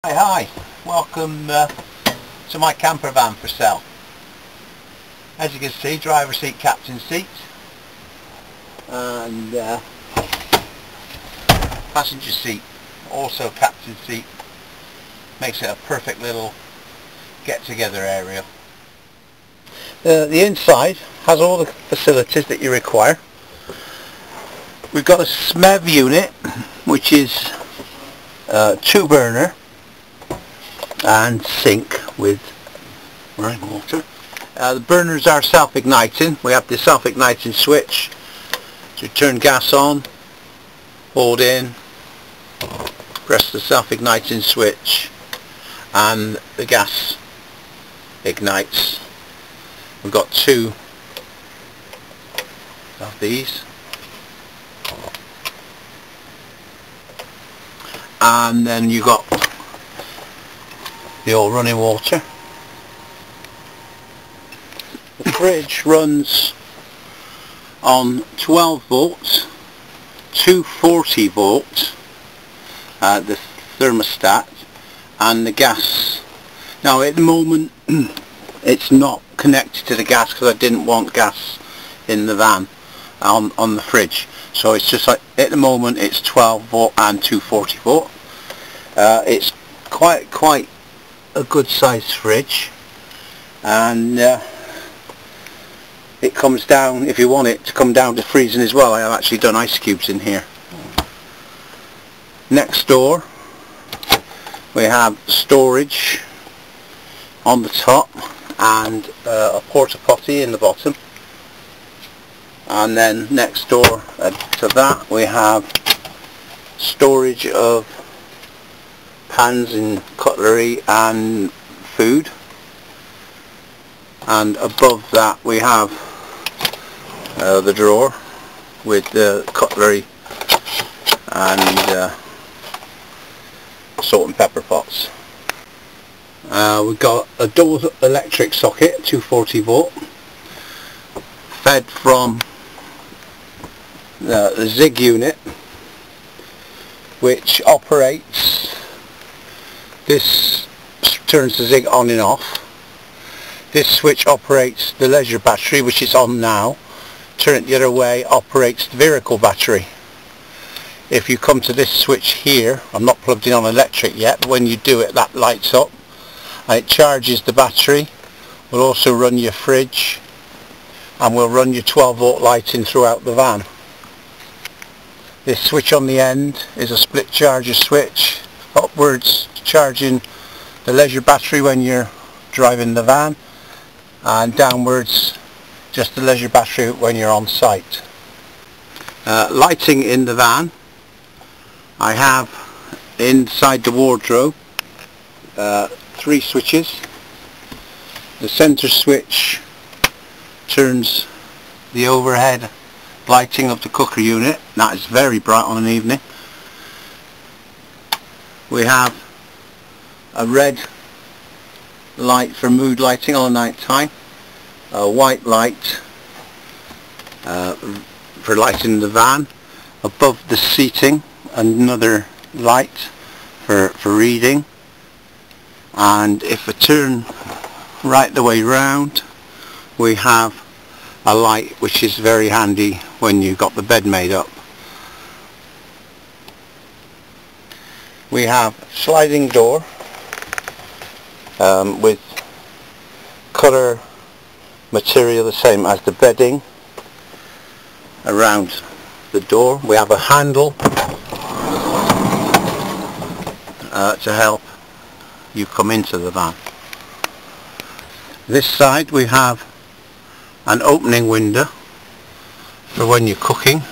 Hi, welcome to my camper van for sale. As you can see, driver seat, captain seat, and passenger seat, also captain seat. Makes it a perfect little get-together area. The inside has all the facilities that you require. We've got a SMEV unit, which is 2-burner and sink with running water. The burners are self-igniting. We have the self-igniting switch to turn gas on, hold in, press the self-igniting switch and the gas ignites. We've got 2 of these, and then you've got the old running water. The fridge runs on 12 volts, 240 volts, the thermostat, and the gas. Now at the moment it's not connected to the gas because I didn't want gas in the van on the fridge, so it's just like at the moment it's 12 volt and 240 volt. It's quite a good sized fridge, and it comes down, if you want it to come down to freezing as well. I have actually done ice cubes in here. Next door we have storage on the top and a porta potty in the bottom, and then next door to that we have storage of pans and cutlery and food, and above that we have the drawer with the cutlery and salt and pepper pots. We've got a dual electric socket, 240 volt, fed from the Zig unit, which operates. This turns the Zig on and off. This switch operates the leisure battery, which is on now. Turn it the other way, operates the vehicle battery. If you come to this switch here, I'm not plugged in on electric yet, but when you do it, that lights up and it charges the battery. Will also run your fridge and will run your 12 volt lighting throughout the van. This switch on the end is a split charger switch, upwards charging the leisure battery when you're driving the van, and downwards just the leisure battery when you're on site. Lighting in the van, I have inside the wardrobe 3 switches. The center switch turns the overhead lighting of the cooker unit. That is very bright on an evening. We have a red light for mood lighting on night time, a white light for lighting the van. Above the seating, another light for reading, and if I turn right the way round, we have a light which is very handy when you've got the bed made up. We have sliding door with colour material the same as the bedding around the door. We have a handle to help you come into the van. This side we have an opening window for when you're cooking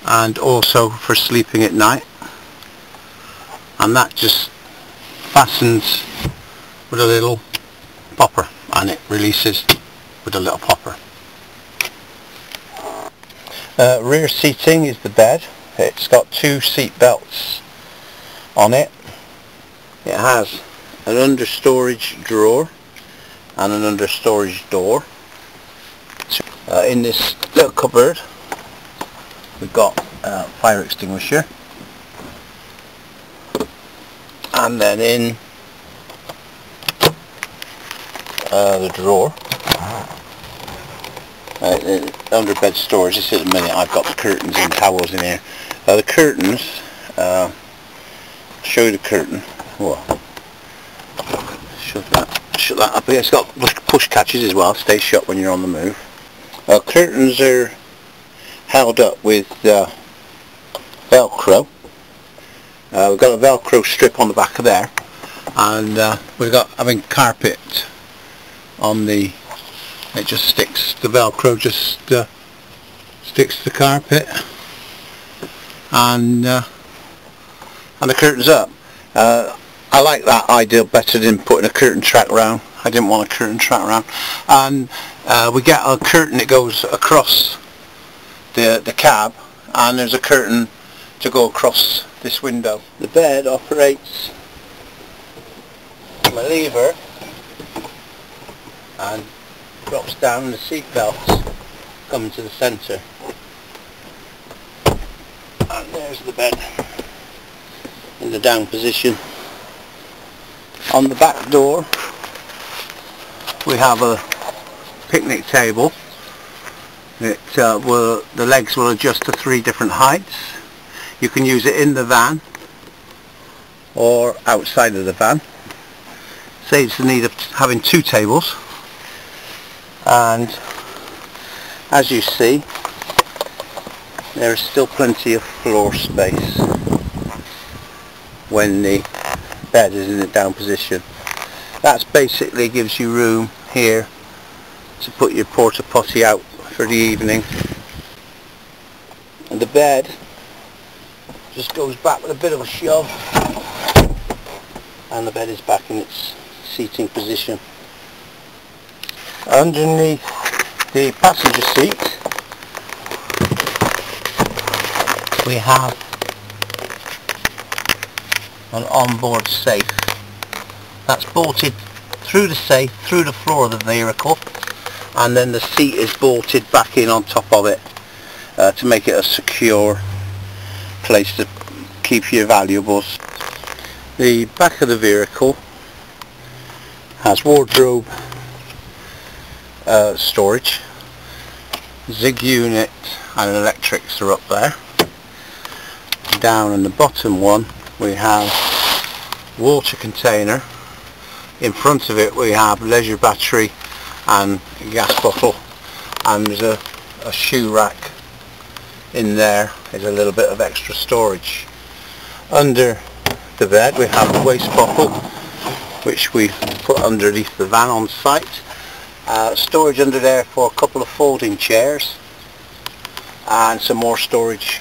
and also for sleeping at night, and that just fastens with a little popper and it releases with a little popper. Rear seating is the bed. It's got 2 seat belts on it. It has an under storage drawer and an under storage door. In this little cupboard we've got a fire extinguisher, and then in the drawer, under bed storage. Just at the minute I've got the curtains and towels in here. The curtains, show you the curtain. Whoa. Shut that up. It's got push catches as well, stay shut when you're on the move. Curtains are held up with Velcro. We've got a Velcro strip on the back of there, and we've got carpet on the. It just sticks. The Velcro just sticks to the carpet, and the curtain's up. I like that idea better than putting a curtain track around. I didn't want a curtain track around, and we get a curtain that goes across the cab, and there's a curtain to go across this window. The bed operates from a lever and drops down, and the seat belts come into the centre. And there's the bed in the down position. On the back door we have a picnic table. The legs will adjust to 3 different heights. You can use it in the van or outside of the van. Saves the need of having 2 tables. And as you see, there is still plenty of floor space when the bed is in the down position. That basically gives you room here to put your porta potty out for the evening. And the bed just goes back with a bit of a shove, and the bed is back in its seating position. Underneath the passenger seat we have an onboard safe that's bolted through the safe, through the floor of the vehicle, and then the seat is bolted back in on top of it to make it a secure place to keep your valuables. The back of the vehicle has wardrobe storage, zig unit and electrics are up there. Down in the bottom one we have water container. In front of it we have leisure battery and a gas bottle, and there's a shoe rack in there. There's a little bit of extra storage. Under the bed we have a waste bottle which we put underneath the van on site. Storage under there for a couple of folding chairs and some more storage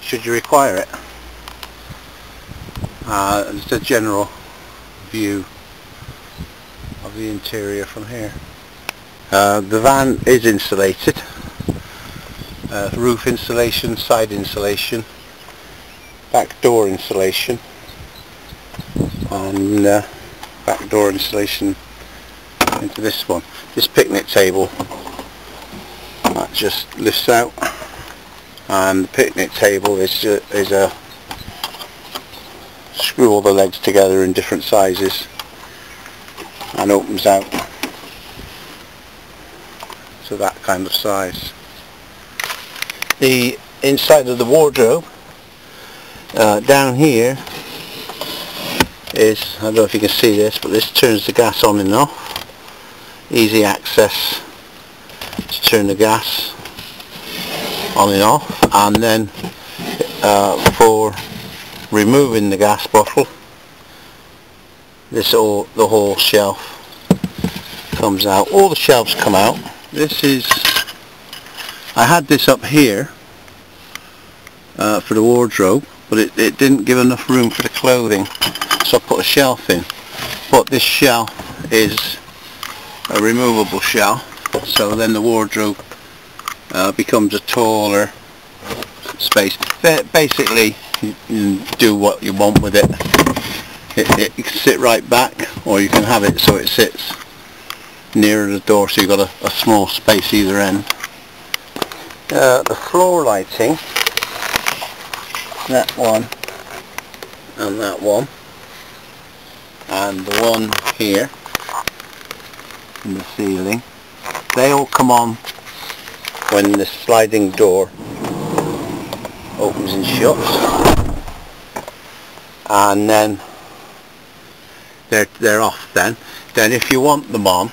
should you require it. It's the general view of the interior from here. The van is insulated, roof insulation, side insulation, back door insulation, and back door insulation into this one. This picnic table that just lifts out, and the picnic table is a screw all the legs together in different sizes and opens out to that kind of size. The inside of the wardrobe down here is, I don't know if you can see this, but this turns the gas on and off. Easy access to turn the gas on and off, and then for removing the gas bottle, the whole shelf comes out. All the shelves come out. This is, I had this up here for the wardrobe, but it didn't give enough room for the clothing, so I put a shelf in. But this shelf is a removable shelf, so then the wardrobe becomes a taller space. Basically you can do what you want with it. It can sit right back, or you can have it so it sits nearer the door, so you've got a small space either end. The floor lighting, that one and that one, and the one here in the ceiling, they all come on when the sliding door opens and shuts, and then they're off then. Then if you want them on,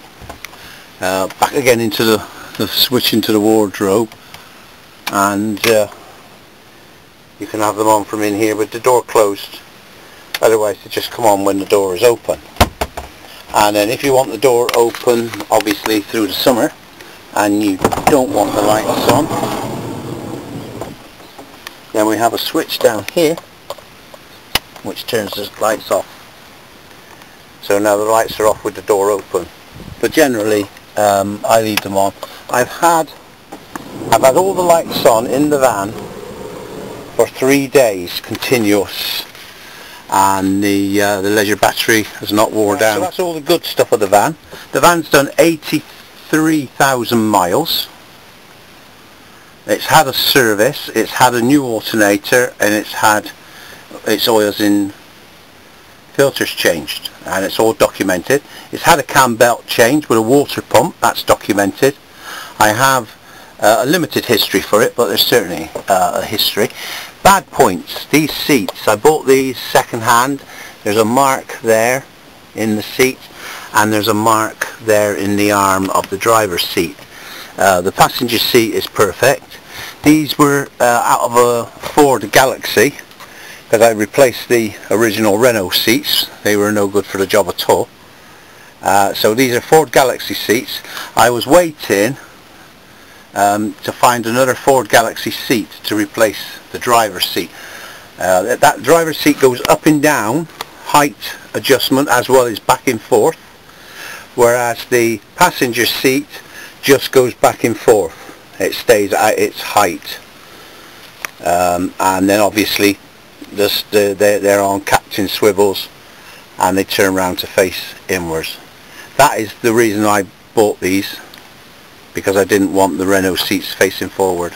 back again into the switch into the wardrobe, and you can have them on from in here with the door closed. Otherwise they just come on when the door is open. And then if you want the door open obviously through the summer and you don't want the lights on, then we have a switch down here which turns the lights off. So now the lights are off with the door open. But generally I leave them on. I've had all the lights on in the van for 3 days continuous, and the leisure battery has not worn down. So that's all the good stuff of the van. The van's done 83,000 miles. It's had a service, it's had a new alternator, and it's had its oils and filters changed, and it's all documented. It's had a cam belt change with a water pump, that's documented. I have a limited history for it, but there's certainly a history. Bad points, these seats, I bought these second hand. There's a mark there in the seat, and there's a mark there in the arm of the driver's seat. The passenger seat is perfect. These were out of a Ford Galaxie, because I replaced the original Renault seats. They were no good for the job at all. So these are Ford Galaxie seats. I was waiting to find another Ford Galaxie seat to replace the driver's seat. That driver's seat goes up and down, height adjustment as well as back and forth, whereas the passenger seat just goes back and forth. It stays at its height, and then obviously they're on captain swivels and they turn around to face inwards. That is the reason I bought these, because I didn't want the Renault seats facing forward.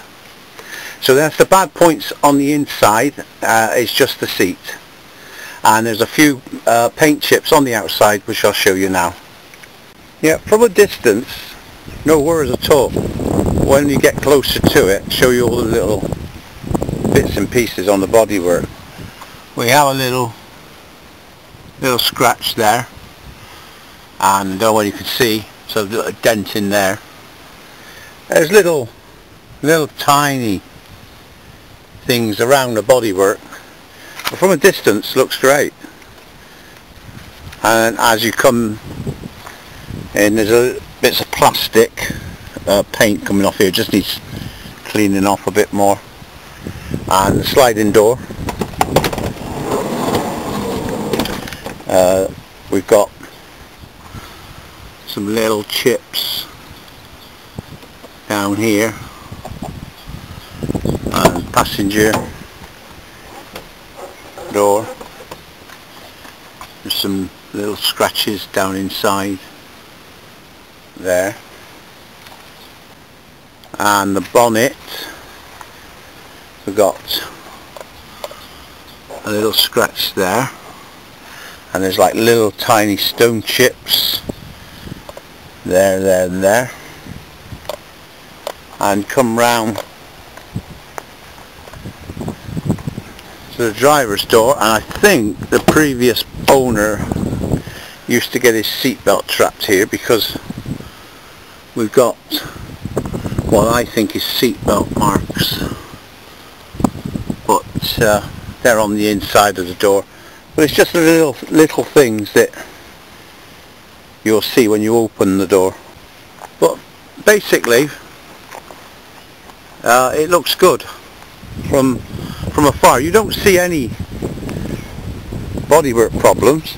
So that's the bad points on the inside. It's just the seat, and there's a few paint chips on the outside which I'll show you now. Yeah, from a distance no worries at all. When you get closer to it, show you all the little bits and pieces on the bodywork. We have a little scratch there, and well, you can see so a dent in there. There's little tiny things around the bodywork, but from a distance looks great. And as you come in, there's bits of plastic paint coming off here, just needs cleaning off a bit more. And the sliding door, we've got some little chips down here, and passenger door, there's some little scratches down inside there, and the bonnet, we've got a little scratch there, and there's like little tiny stone chips there and there. And come round to the driver's door, and I think the previous owner used to get his seatbelt trapped here, because we've got what I think is seatbelt marks, but they're on the inside of the door. But it's just the little things that you'll see when you open the door. But basically it looks good from afar. You don't see any bodywork problems.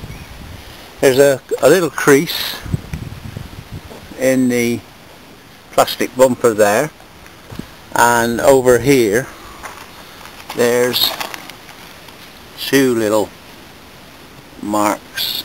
There's a little crease in the plastic bumper there, and over here there's two little marks